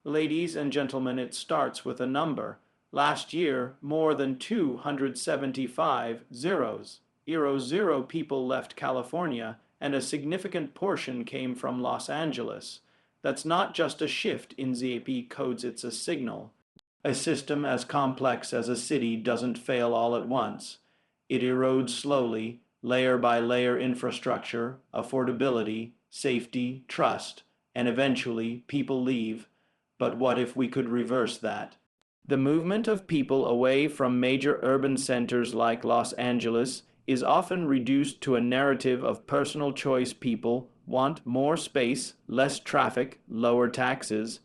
Ladies and gentlemen, it starts with a number. Last year, more than 275 zeros. Zero people left California, and a significant portion came from Los Angeles. That's not just a shift in ZAP codes, it's a signal. A system as complex as a city doesn't fail all at once. It erodes slowly, layer by layer infrastructure, affordability, safety, trust, and eventually people leave. But what if we could reverse that? The movement of people away from major urban centers like Los Angeles is often reduced to a narrative of personal choice. People want more space, less traffic, lower taxes.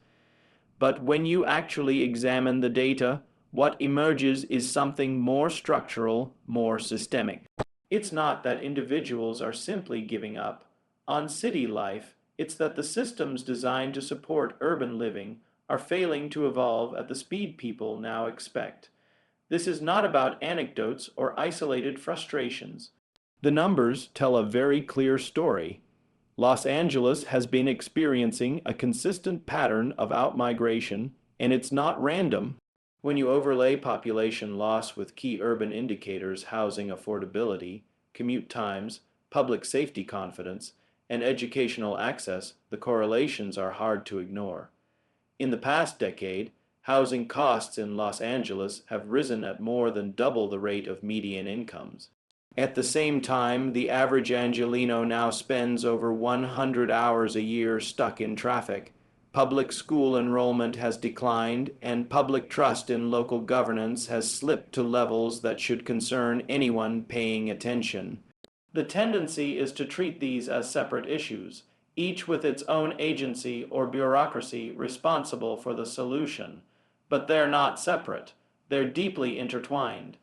But when you actually examine the data, what emerges is something more structural, more systemic. It's not that individuals are simply giving up on city life, it's that the systems designed to support urban living are failing to evolve at the speed people now expect. This is not about anecdotes or isolated frustrations. The numbers tell a very clear story. Los Angeles has been experiencing a consistent pattern of outmigration, and it's not random. When you overlay population loss with key urban indicators, housing affordability, commute times, public safety confidence, and educational access, the correlations are hard to ignore. In the past decade, housing costs in Los Angeles have risen at more than double the rate of median incomes. At the same time, the average Angelino now spends over 100 hours a year stuck in traffic. Public school enrollment has declined, and public trust in local governance has slipped to levels that should concern anyone paying attention. The tendency is to treat these as separate issues, each with its own agency or bureaucracy responsible for the solution. But they're not separate. They're deeply intertwined.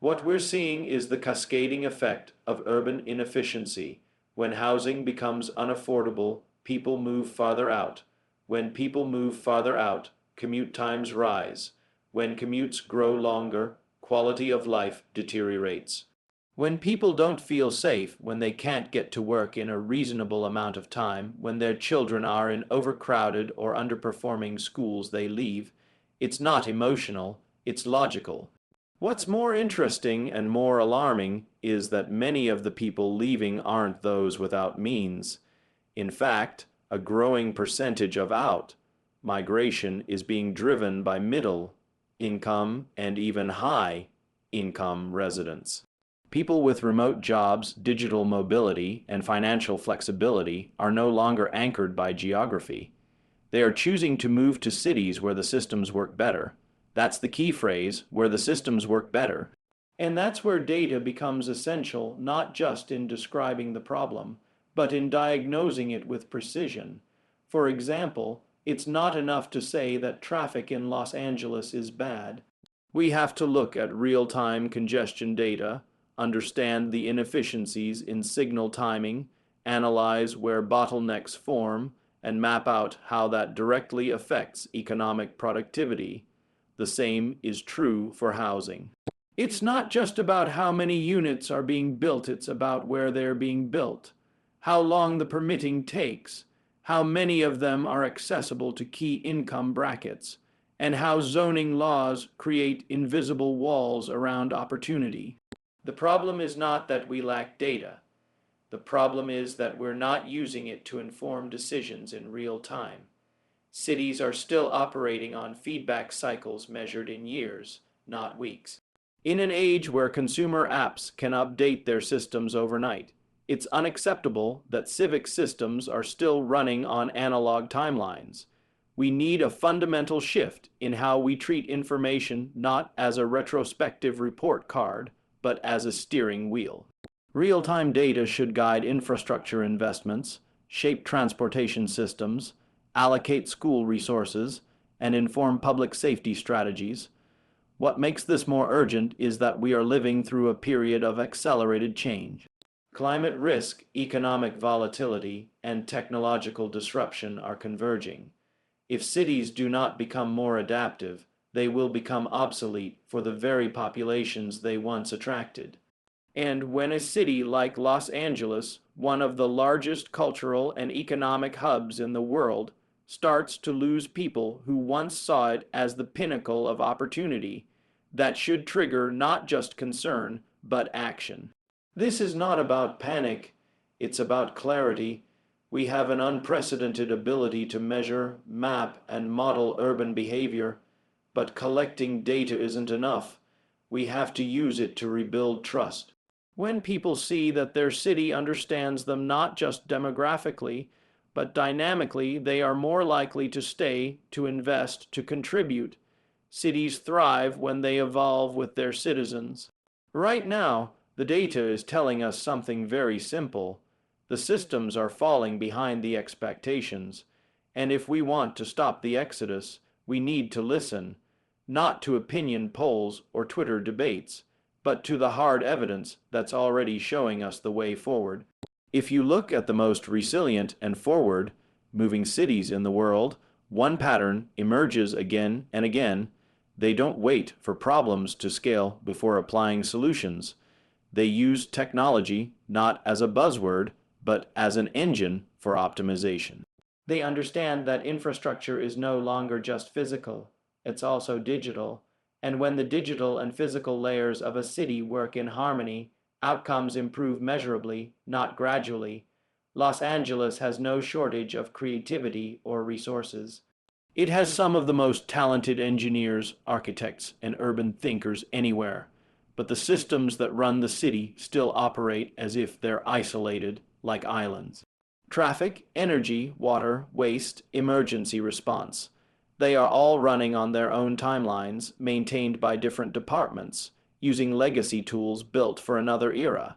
What we're seeing is the cascading effect of urban inefficiency. When housing becomes unaffordable, people move farther out. When people move farther out, commute times rise. When commutes grow longer, quality of life deteriorates. When people don't feel safe, when they can't get to work in a reasonable amount of time, when their children are in overcrowded or underperforming schools, they leave. It's not emotional, it's logical. What's more interesting and more alarming is that many of the people leaving aren't those without means. In fact, a growing percentage of out-migration is being driven by middle-income and even high-income residents. People with remote jobs, digital mobility, and financial flexibility are no longer anchored by geography. They are choosing to move to cities where the systems work better. That's the key phrase, where the systems work better. And that's where data becomes essential, not just in describing the problem, but in diagnosing it with precision. For example, it's not enough to say that traffic in Los Angeles is bad. We have to look at real-time congestion data, understand the inefficiencies in signal timing, analyze where bottlenecks form, and map out how that directly affects economic productivity. The same is true for housing. It's not just about how many units are being built, it's about where they're being built, how long the permitting takes, how many of them are accessible to key income brackets, and how zoning laws create invisible walls around opportunity. The problem is not that we lack data. The problem is that we're not using it to inform decisions in real time. Cities are still operating on feedback cycles measured in years, not weeks. In an age where consumer apps can update their systems overnight, it's unacceptable that civic systems are still running on analog timelines. We need a fundamental shift in how we treat information, not as a retrospective report card, but as a steering wheel. Real-time data should guide infrastructure investments, shape transportation systems, allocate school resources, and inform public safety strategies. What makes this more urgent is that we are living through a period of accelerated change. Climate risk, economic volatility, and technological disruption are converging. If cities do not become more adaptive, they will become obsolete for the very populations they once attracted. And when a city like Los Angeles, one of the largest cultural and economic hubs in the world, starts to lose people who once saw it as the pinnacle of opportunity that should trigger not just concern, but action. This is not about panic, it's about clarity. We have an unprecedented ability to measure, map, and model urban behavior, but collecting data isn't enough. We have to use it to rebuild trust. When people see that their city understands them not just demographically, but dynamically, they are more likely to stay, to invest, to contribute. Cities thrive when they evolve with their citizens. Right now, the data is telling us something very simple. The systems are falling behind the expectations, and if we want to stop the exodus, we need to listen, not to opinion polls or Twitter debates, but to the hard evidence that's already showing us the way forward. If you look at the most resilient and forward-moving cities in the world, one pattern emerges again and again. They don't wait for problems to scale before applying solutions. They use technology not as a buzzword, but as an engine for optimization. They understand that infrastructure is no longer just physical, it's also digital. And when the digital and physical layers of a city work in harmony, outcomes improve measurably, not gradually. Los Angeles has no shortage of creativity or resources. It has some of the most talented engineers, architects, and urban thinkers anywhere, but the systems that run the city still operate as if they're isolated, like islands. Traffic, energy, water, waste, emergency response. They are all running on their own timelines, maintained by different departments, using legacy tools built for another era.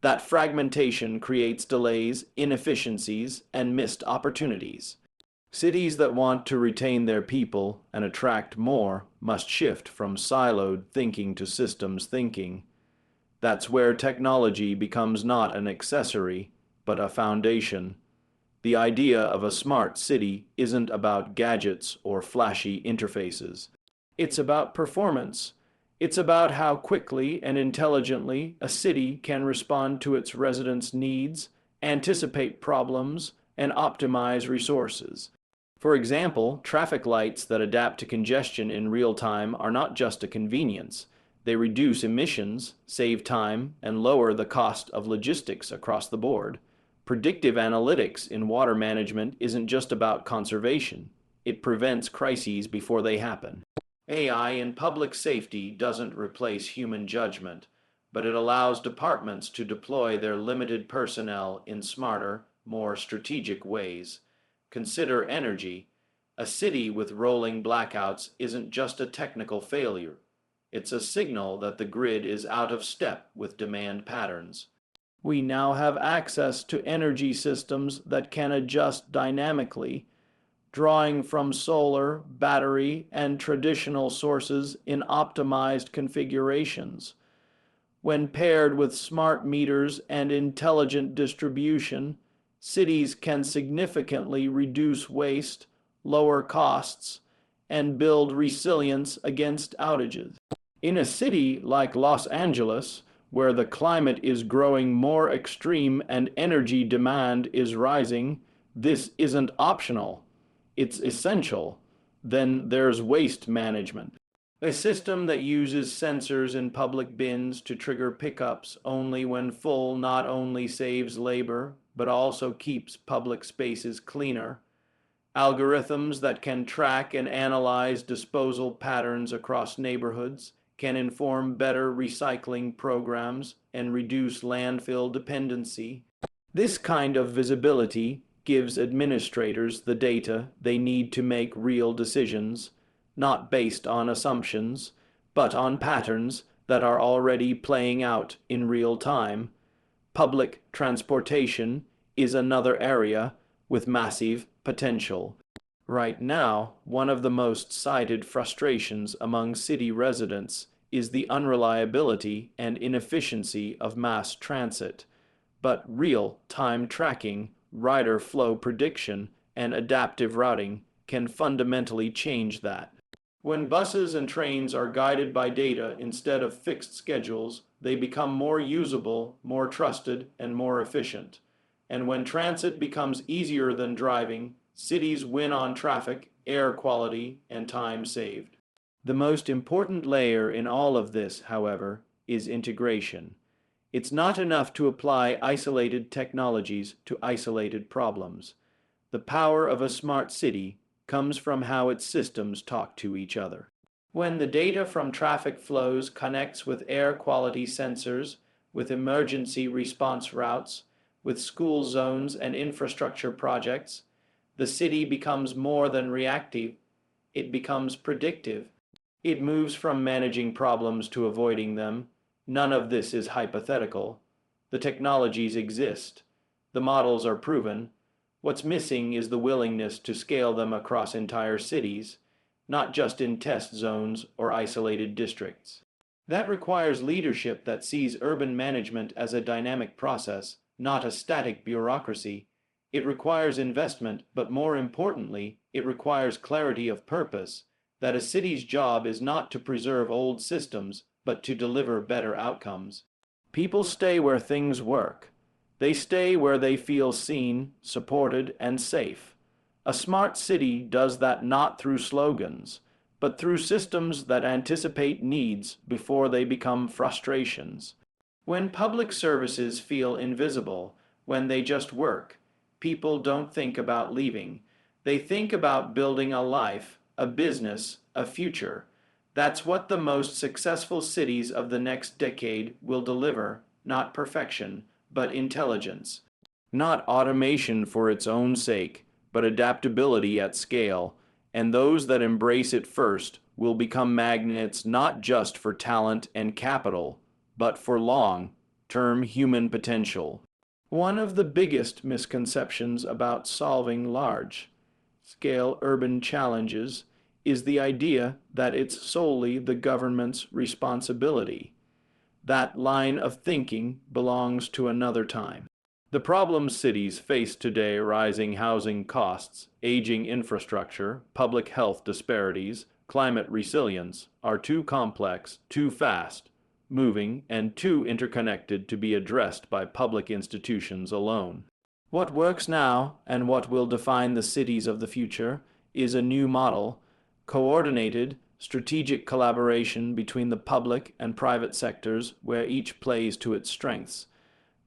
That fragmentation creates delays, inefficiencies, and missed opportunities. Cities that want to retain their people and attract more must shift from siloed thinking to systems thinking. That's where technology becomes not an accessory, but a foundation. The idea of a smart city isn't about gadgets or flashy interfaces. It's about performance. It's about how quickly and intelligently a city can respond to its residents' needs, anticipate problems, and optimize resources. For example, traffic lights that adapt to congestion in real time are not just a convenience. They reduce emissions, save time, and lower the cost of logistics across the board. Predictive analytics in water management isn't just about conservation. It prevents crises before they happen. AI in public safety doesn't replace human judgment, but it allows departments to deploy their limited personnel in smarter, more strategic ways. Consider energy. A city with rolling blackouts isn't just a technical failure. It's a signal that the grid is out of step with demand patterns. We now have access to energy systems that can adjust dynamically, drawing from solar, battery, and traditional sources in optimized configurations. When paired with smart meters and intelligent distribution, cities can significantly reduce waste, lower costs, and build resilience against outages. In a city like Los Angeles, where the climate is growing more extreme and energy demand is rising, this isn't optional. It's essential. Then there's waste management. A system that uses sensors in public bins to trigger pickups only when full not only saves labor, but also keeps public spaces cleaner. Algorithms that can track and analyze disposal patterns across neighborhoods can inform better recycling programs and reduce landfill dependency. This kind of visibility gives administrators the data they need to make real decisions, not based on assumptions, but on patterns that are already playing out in real time. Public transportation is another area with massive potential. Right now, one of the most cited frustrations among city residents is the unreliability and inefficiency of mass transit, but real-time tracking, rider flow prediction, and adaptive routing can fundamentally change that. When buses and trains are guided by data instead of fixed schedules, they become more usable, more trusted, and more efficient. And when transit becomes easier than driving, Cities win on traffic, air quality, and time saved. The most important layer in all of this, however, is integration. It's not enough to apply isolated technologies to isolated problems. The power of a smart city comes from how its systems talk to each other. When the data from traffic flows connects with air quality sensors, with emergency response routes, with school zones and infrastructure projects, the city becomes more than reactive, it becomes predictive. It moves from managing problems to avoiding them. None of this is hypothetical. The technologies exist. The models are proven. What's missing is the willingness to scale them across entire cities, not just in test zones or isolated districts. That requires leadership that sees urban management as a dynamic process, not a static bureaucracy. It requires investment, but more importantly, it requires clarity of purpose, that a city's job is not to preserve old systems, but to deliver better outcomes. People stay where things work. They stay where they feel seen, supported, and safe. A smart city does that not through slogans, but through systems that anticipate needs before they become frustrations. When public services feel invisible, when they just work, people don't think about leaving. They think about building a life, a business, a future. That's what the most successful cities of the next decade will deliver, not perfection, but intelligence. Not automation for its own sake, but adaptability at scale, and those that embrace it first will become magnets not just for talent and capital, but for long-term human potential. One of the biggest misconceptions about solving large-scale urban challenges is the idea that it's solely the government's responsibility. That line of thinking belongs to another time. The problems cities face today, rising housing costs, aging infrastructure, public health disparities, climate resilience, are too complex, too fast moving, and too interconnected to be addressed by public institutions alone. What works now, and what will define the cities of the future, is a new model, coordinated, strategic collaboration between the public and private sectors where each plays to its strengths.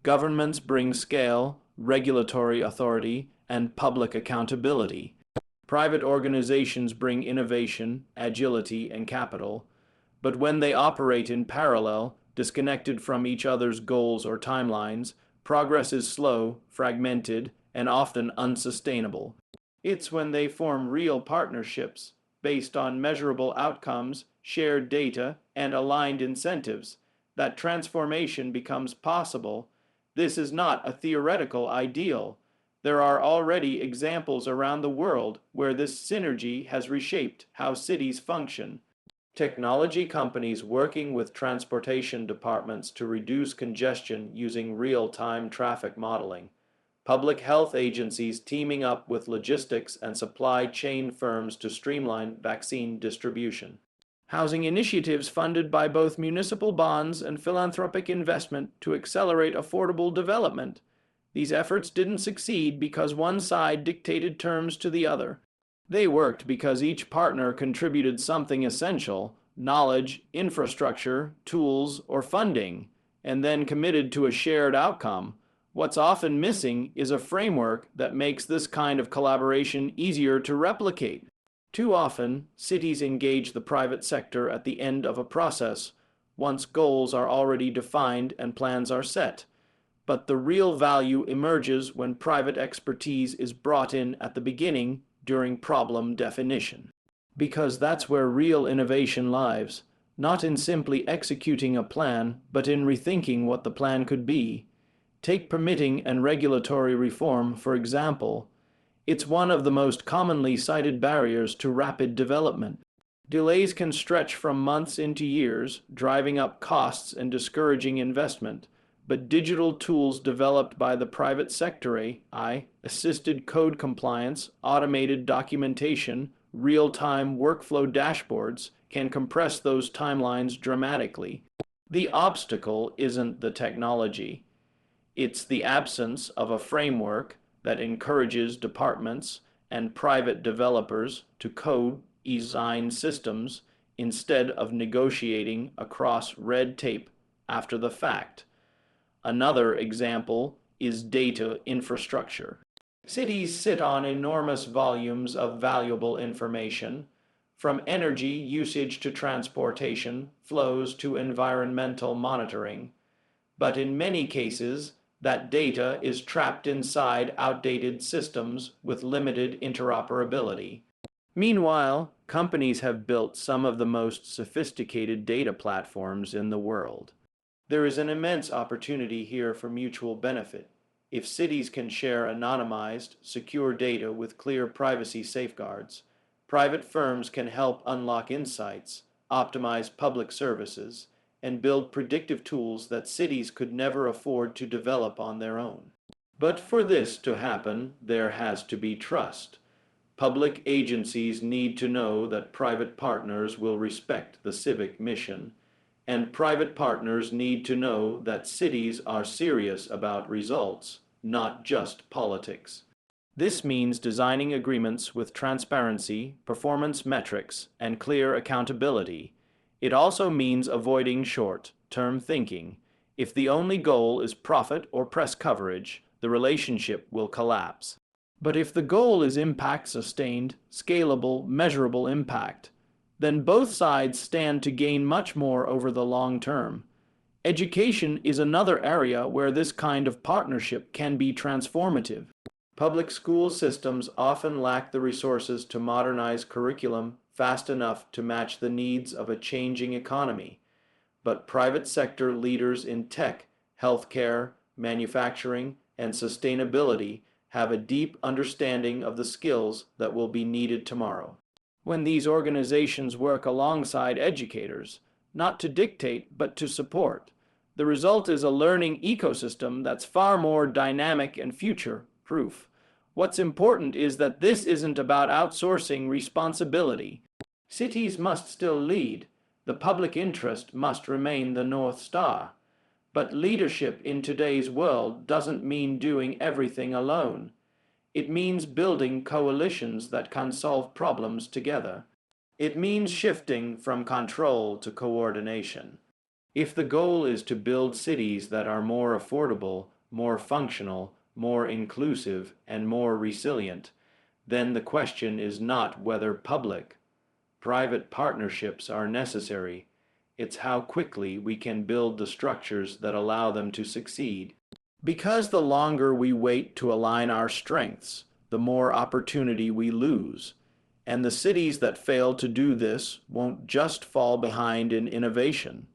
Governments bring scale, regulatory authority, and public accountability. Private organizations bring innovation, agility, and capital. But when they operate in parallel, disconnected from each other's goals or timelines, progress is slow, fragmented, and often unsustainable. It's when they form real partnerships based on measurable outcomes, shared data, and aligned incentives that transformation becomes possible. This is not a theoretical ideal. There are already examples around the world where this synergy has reshaped how cities function. Technology companies working with transportation departments to reduce congestion using real-time traffic modeling. Public health agencies teaming up with logistics and supply chain firms to streamline vaccine distribution. Housing initiatives funded by both municipal bonds and philanthropic investment to accelerate affordable development. These efforts didn't succeed because one side dictated terms to the other. They worked because each partner contributed something essential, knowledge, infrastructure, tools, or funding, and then committed to a shared outcome. What's often missing is a framework that makes this kind of collaboration easier to replicate. Too often, cities engage the private sector at the end of a process, once goals are already defined and plans are set. But the real value emerges when private expertise is brought in at the beginning, during problem definition. Because that's where real innovation lies, not in simply executing a plan, but in rethinking what the plan could be. Take permitting and regulatory reform, for example. It's one of the most commonly cited barriers to rapid development. Delays can stretch from months into years, driving up costs and discouraging investment. But digital tools developed by the private sector, AI, assisted code compliance, automated documentation, real-time workflow dashboards, can compress those timelines dramatically. The obstacle isn't the technology. It's the absence of a framework that encourages departments and private developers to co-design systems instead of negotiating across red tape after the fact. Another example is data infrastructure. Cities sit on enormous volumes of valuable information, from energy usage to transportation, flows to environmental monitoring. But in many cases, that data is trapped inside outdated systems with limited interoperability. Meanwhile, companies have built some of the most sophisticated data platforms in the world. There is an immense opportunity here for mutual benefit. If cities can share anonymized, secure data with clear privacy safeguards, private firms can help unlock insights, optimize public services, and build predictive tools that cities could never afford to develop on their own. But for this to happen, there has to be trust. Public agencies need to know that private partners will respect the civic mission, and private partners need to know that cities are serious about results, not just politics. This means designing agreements with transparency, performance metrics, and clear accountability. It also means avoiding short-term thinking. If the only goal is profit or press coverage, the relationship will collapse. But if the goal is impact-sustained, scalable, measurable impact, then both sides stand to gain much more over the long term. Education is another area where this kind of partnership can be transformative. Public school systems often lack the resources to modernize curriculum fast enough to match the needs of a changing economy. But private sector leaders in tech, healthcare, manufacturing, and sustainability have a deep understanding of the skills that will be needed tomorrow. When these organizations work alongside educators, not to dictate but to support, the result is a learning ecosystem that's far more dynamic and future-proof. What's important is that this isn't about outsourcing responsibility. Cities must still lead. The public interest must remain the North Star. But leadership in today's world doesn't mean doing everything alone. It means building coalitions that can solve problems together. It means shifting from control to coordination. If the goal is to build cities that are more affordable, more functional, more inclusive, and more resilient, then the question is not whether public-private partnerships are necessary. It's how quickly we can build the structures that allow them to succeed. Because the longer we wait to align our strengths, the more opportunity we lose. And the cities that fail to do this won't just fall behind in innovation.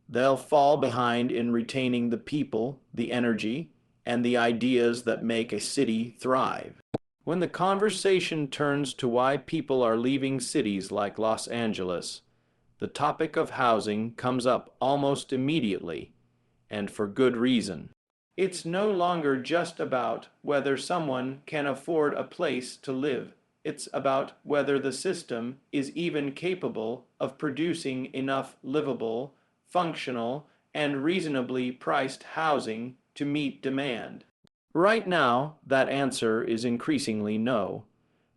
They'll fall behind in retaining the people, the energy, and the ideas that make a city thrive. When the conversation turns to why people are leaving cities like Los Angeles, the topic of housing comes up almost immediately, and for good reason. It's no longer just about whether someone can afford a place to live. It's about whether the system is even capable of producing enough livable, functional, and reasonably priced housing to meet demand. Right now, that answer is increasingly no.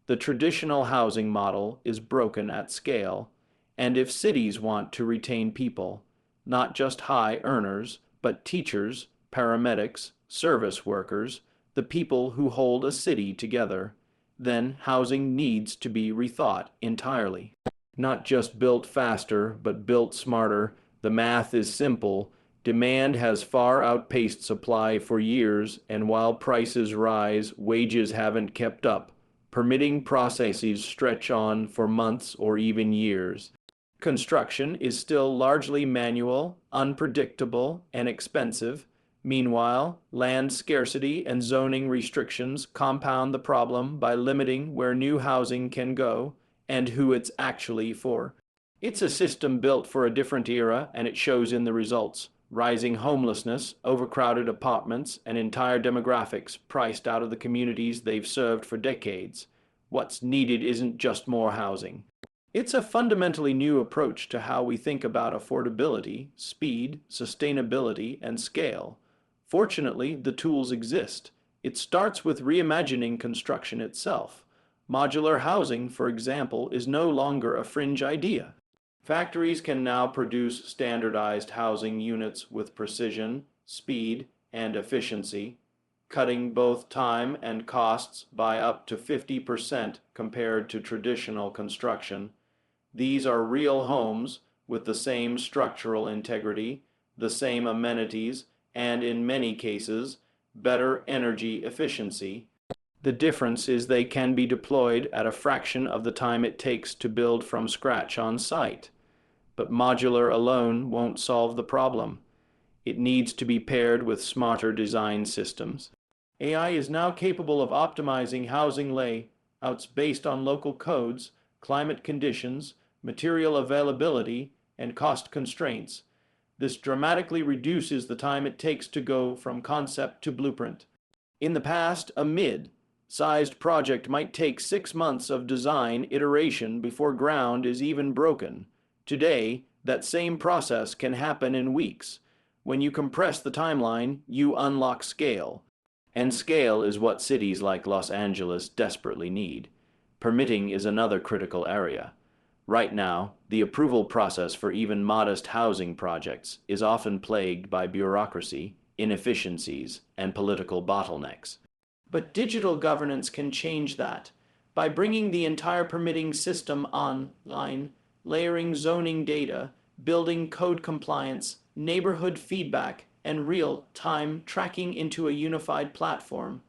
The traditional housing model is broken at scale, and if cities want to retain people, not just high earners, but teachers, paramedics, service workers, the people who hold a city together, then housing needs to be rethought entirely. Not just built faster, but built smarter. The math is simple. Demand has far outpaced supply for years, and while prices rise, wages haven't kept up. Permitting processes stretch on for months or even years. Construction is still largely manual, unpredictable, and expensive. Meanwhile, land scarcity and zoning restrictions compound the problem by limiting where new housing can go and who it's actually for. It's a system built for a different era, and it shows in the results. Rising homelessness, overcrowded apartments, and entire demographics priced out of the communities they've served for decades. What's needed isn't just more housing. It's a fundamentally new approach to how we think about affordability, speed, sustainability, and scale. Fortunately, the tools exist. It starts with reimagining construction itself. Modular housing, for example, is no longer a fringe idea. Factories can now produce standardized housing units with precision, speed, and efficiency, cutting both time and costs by up to 50% compared to traditional construction. These are real homes with the same structural integrity, the same amenities, and in many cases, better energy efficiency. The difference is they can be deployed at a fraction of the time it takes to build from scratch on site. But modular alone won't solve the problem. It needs to be paired with smarter design systems. AI is now capable of optimizing housing layouts based on local codes, climate conditions, material availability, and cost constraints. This dramatically reduces the time it takes to go from concept to blueprint. In the past, a mid-sized project might take 6 months of design iteration before ground is even broken. Today, that same process can happen in weeks. When you compress the timeline, you unlock scale. And scale is what cities like Los Angeles desperately need. Permitting is another critical area. Right now, the approval process for even modest housing projects is often plagued by bureaucracy, inefficiencies, and political bottlenecks. But digital governance can change that. By bringing the entire permitting system online, layering zoning data, building code compliance, neighborhood feedback, and real-time tracking into a unified platform,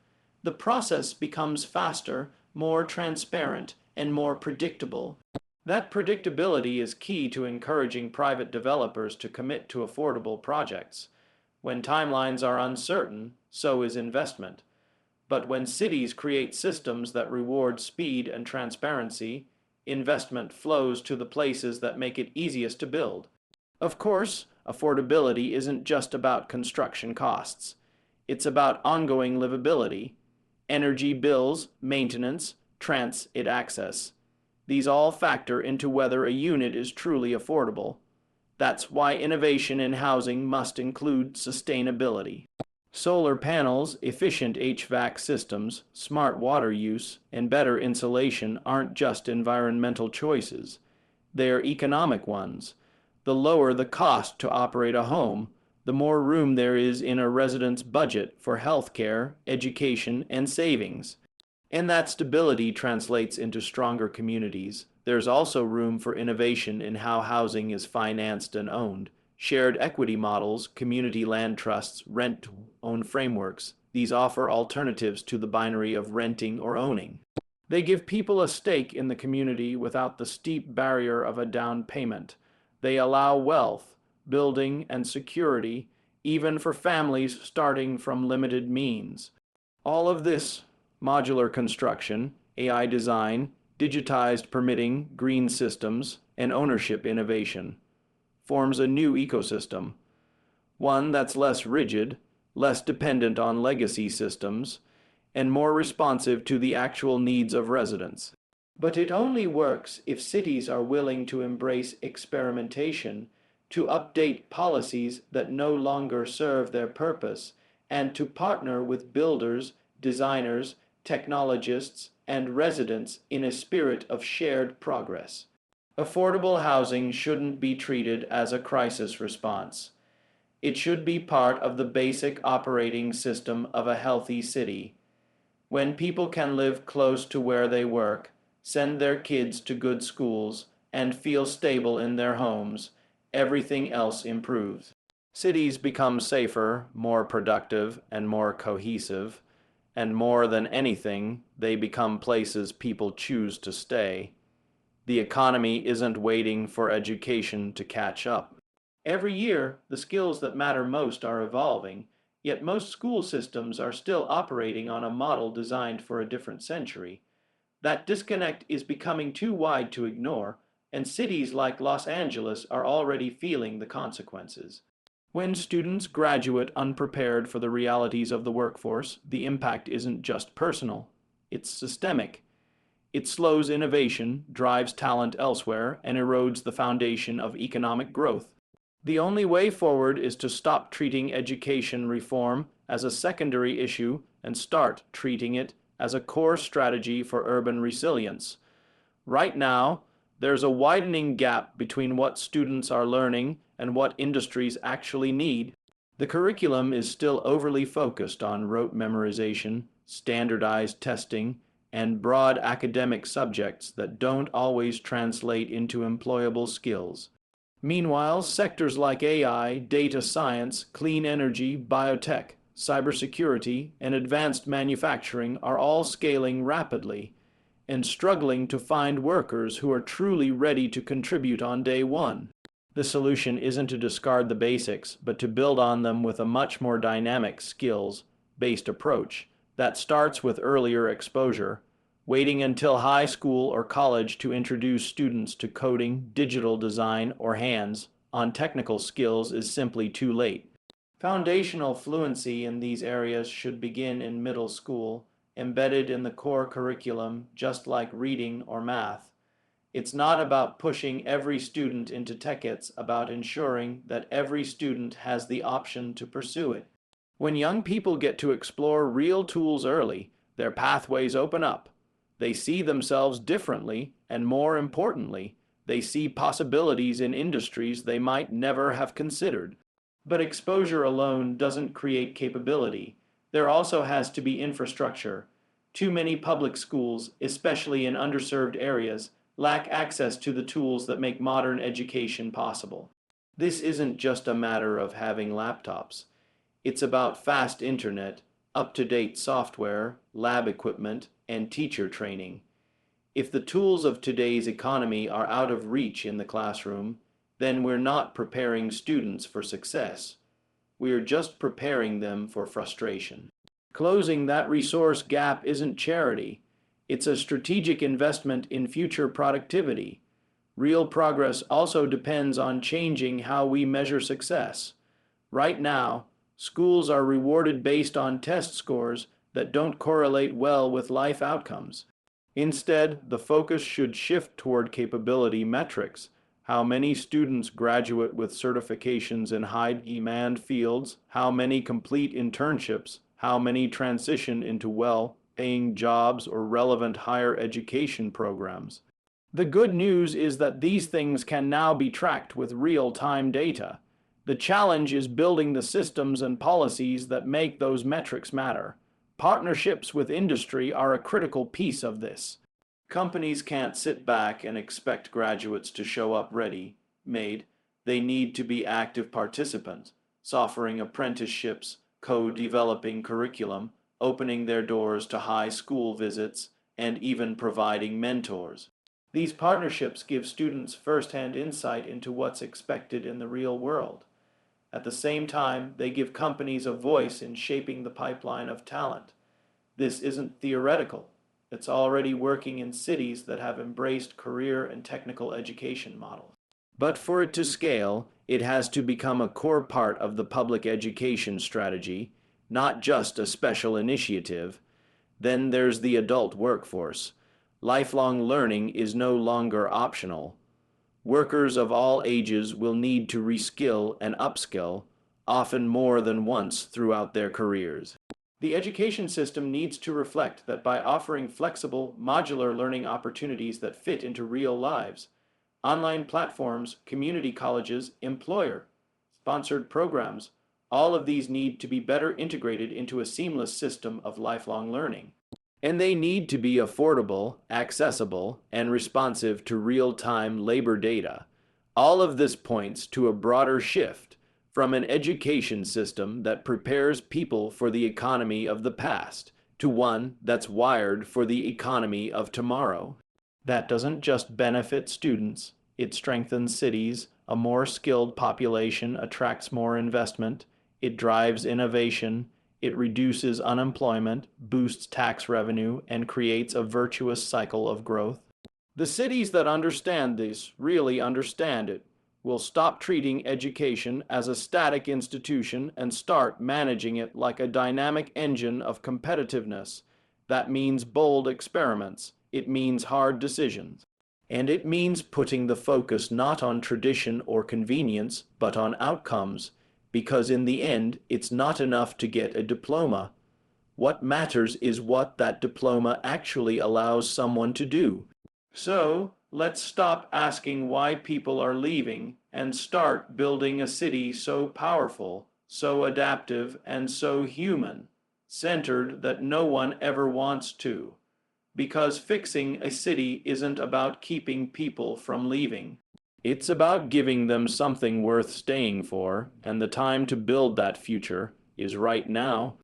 the process becomes faster, more transparent, and more predictable. That predictability is key to encouraging private developers to commit to affordable projects. When timelines are uncertain, so is investment. But when cities create systems that reward speed and transparency, investment flows to the places that make it easiest to build. Of course, affordability isn't just about construction costs. It's about ongoing livability, energy bills, maintenance, transit access. These all factor into whether a unit is truly affordable. That's why innovation in housing must include sustainability. Solar panels, efficient HVAC systems, smart water use, and better insulation aren't just environmental choices. They're economic ones. The lower the cost to operate a home, the more room there is in a resident's budget for healthcare, education, and savings. And that stability translates into stronger communities. There's also room for innovation in how housing is financed and owned. Shared equity models, community land trusts, rent-own frameworks. These offer alternatives to the binary of renting or owning. They give people a stake in the community without the steep barrier of a down payment. They allow wealth, building, and security, even for families starting from limited means. All of this, modular construction, AI design, digitized permitting, green systems, and ownership innovation, forms a new ecosystem, one that's less rigid, less dependent on legacy systems, and more responsive to the actual needs of residents. But it only works if cities are willing to embrace experimentation, to update policies that no longer serve their purpose, and to partner with builders, designers, technologists, and residents in a spirit of shared progress. Affordable housing shouldn't be treated as a crisis response. It should be part of the basic operating system of a healthy city. When people can live close to where they work, send their kids to good schools, and feel stable in their homes, everything else improves. Cities become safer, more productive, and more cohesive, and more than anything, they become places people choose to stay. The economy isn't waiting for education to catch up. Every year, the skills that matter most are evolving, yet most school systems are still operating on a model designed for a different century. That disconnect is becoming too wide to ignore, and cities like Los Angeles are already feeling the consequences. When students graduate unprepared for the realities of the workforce, the impact isn't just personal, it's systemic. It slows innovation, drives talent elsewhere, and erodes the foundation of economic growth. The only way forward is to stop treating education reform as a secondary issue and start treating it as a core strategy for urban resilience. Right now, there's a widening gap between what students are learning and what industries actually need. The curriculum is still overly focused on rote memorization, standardized testing, and broad academic subjects that don't always translate into employable skills. Meanwhile, sectors like AI, data science, clean energy, biotech, cybersecurity, and advanced manufacturing are all scaling rapidly and struggling to find workers who are truly ready to contribute on day one. The solution isn't to discard the basics, but to build on them with a much more dynamic skills-based approach that starts with earlier exposure. Waiting until high school or college to introduce students to coding, digital design, or hands-on technical skills is simply too late. Foundational fluency in these areas should begin in middle school, embedded in the core curriculum, just like reading or math. It's not about pushing every student into tech, it's about ensuring that every student has the option to pursue it. When young people get to explore real tools early, their pathways open up. They see themselves differently, and more importantly, they see possibilities in industries they might never have considered. But exposure alone doesn't create capability. There also has to be infrastructure. Too many public schools, especially in underserved areas, lack access to the tools that make modern education possible. This isn't just a matter of having laptops. It's about fast internet, up-to-date software, lab equipment, and teacher training. If the tools of today's economy are out of reach in the classroom, then we're not preparing students for success. We're just preparing them for frustration. Closing that resource gap isn't charity. It's a strategic investment in future productivity. Real progress also depends on changing how we measure success. Right now, schools are rewarded based on test scores that don't correlate well with life outcomes. Instead, the focus should shift toward capability metrics. How many students graduate with certifications in high-demand fields? How many complete internships? How many transition into well-paying jobs or relevant higher education programs? The good news is that these things can now be tracked with real-time data. The challenge is building the systems and policies that make those metrics matter. Partnerships with industry are a critical piece of this. Companies can't sit back and expect graduates to show up ready-made. They need to be active participants, offering apprenticeships, co-developing curriculum, opening their doors to high school visits, and even providing mentors. These partnerships give students first-hand insight into what's expected in the real world. At the same time, they give companies a voice in shaping the pipeline of talent. This isn't theoretical. It's already working in cities that have embraced career and technical education models. But for it to scale, it has to become a core part of the public education strategy, not just a special initiative. Then there's the adult workforce. Lifelong learning is no longer optional. Workers of all ages will need to reskill and upskill, often more than once throughout their careers. The education system needs to reflect that by offering flexible, modular learning opportunities that fit into real lives. Online platforms, community colleges, employer-sponsored programs, all of these need to be better integrated into a seamless system of lifelong learning. And they need to be affordable, accessible, and responsive to real-time labor data. All of this points to a broader shift from an education system that prepares people for the economy of the past to one that's wired for the economy of tomorrow. That doesn't just benefit students, it strengthens cities, a more skilled population attracts more investment, it drives innovation, it reduces unemployment, boosts tax revenue, and creates a virtuous cycle of growth. The cities that understand this really understand it, will stop treating education as a static institution and start managing it like a dynamic engine of competitiveness. That means bold experiments. It means hard decisions. And it means putting the focus not on tradition or convenience, but on outcomes. Because in the end, it's not enough to get a diploma. What matters is what that diploma actually allows someone to do. So, let's stop asking why people are leaving and start building a city so powerful, so adaptive, and so human, centered that no one ever wants to. Because fixing a city isn't about keeping people from leaving. It's about giving them something worth staying for, and the time to build that future is right now.